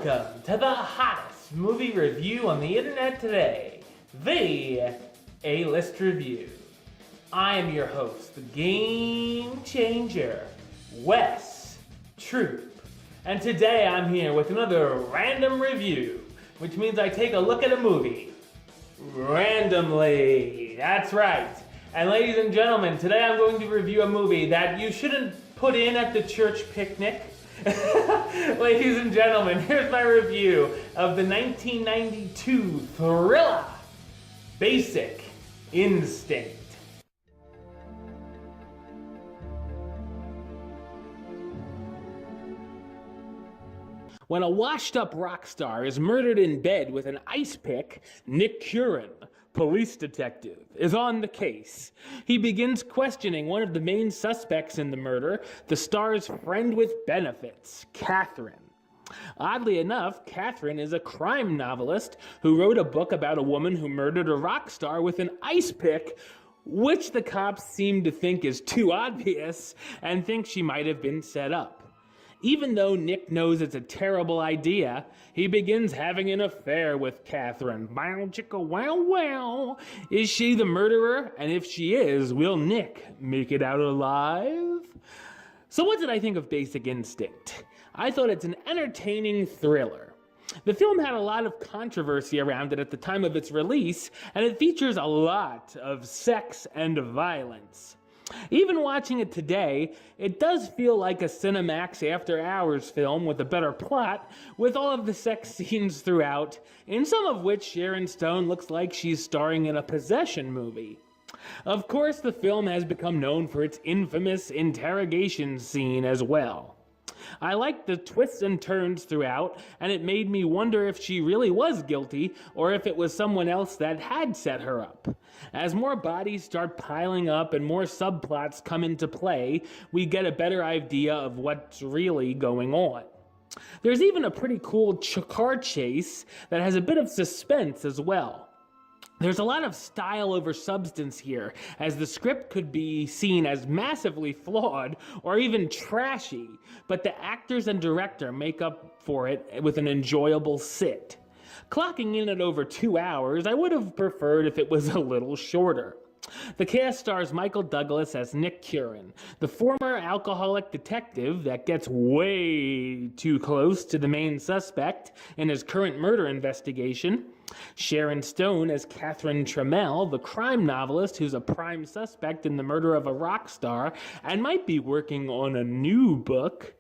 Welcome to the hottest movie review on the internet today, the A-List Review. I am your host, the Game Changer, Wes Troop. And today I'm here with another random review, which means I take a look at a movie randomly. That's right. And ladies and gentlemen, today I'm going to review a movie that you shouldn't put in at the church picnic. Ladies and gentlemen, here's my review of the 1992 thriller, Basic Instinct. When a washed-up rock star is murdered in bed with an ice pick, Nick Curran, police detective, is on the case. He begins questioning one of the main suspects in the murder, the star's friend with benefits, Catherine. Oddly enough, Catherine is a crime novelist who wrote a book about a woman who murdered a rock star with an ice pick, which the cops seem to think is too obvious and think she might have been set up. Even though Nick knows it's a terrible idea, he begins having an affair with Catherine. Wow, chicka, wow, wow. Is she the murderer? And if she is, will Nick make it out alive? So what did I think of Basic Instinct? I thought it's an entertaining thriller. The film had a lot of controversy around it at the time of its release, and it features a lot of sex and violence. Even watching it today, it does feel like a Cinemax After Hours film with a better plot, with all of the sex scenes throughout, in some of which Sharon Stone looks like she's starring in a possession movie. Of course, the film has become known for its infamous interrogation scene as well. I liked the twists and turns throughout, and it made me wonder if she really was guilty or if it was someone else that had set her up. As more bodies start piling up and more subplots come into play, we get a better idea of what's really going on. There's even a pretty cool car chase that has a bit of suspense as well. There's a lot of style over substance here, as the script could be seen as massively flawed or even trashy, but the actors and director make up for it with an enjoyable sit. Clocking in at over 2 hours, I would have preferred if it was a little shorter. The cast stars Michael Douglas as Nick Curran, the former alcoholic detective that gets way too close to the main suspect in his current murder investigation, Sharon Stone as Catherine Trammell, the crime novelist who's a prime suspect in the murder of a rock star and might be working on a new book,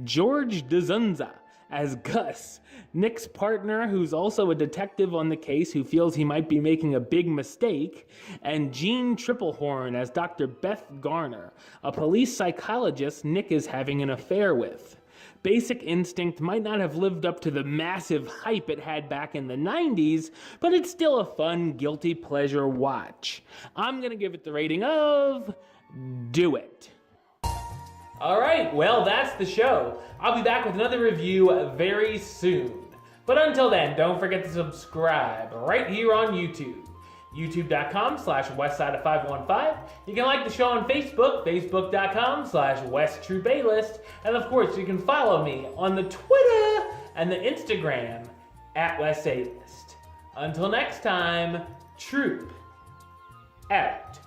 George DeZunza as Gus, Nick's partner who's also a detective on the case who feels he might be making a big mistake, and Jean Triplehorn as Dr. Beth Garner, a police psychologist Nick is having an affair with. Basic Instinct might not have lived up to the massive hype it had back in the 90s, but it's still a fun, guilty pleasure watch. I'm gonna give it the rating of do it. Alright, well that's the show. I'll be back with another review very soon. But until then, don't forget to subscribe right here on YouTube. youtube.com/westside515. You can like the show on Facebook, facebook.com/WestTroopaList. And of course, you can follow me on the Twitter and the Instagram @WestAList. Until next time, Troop out.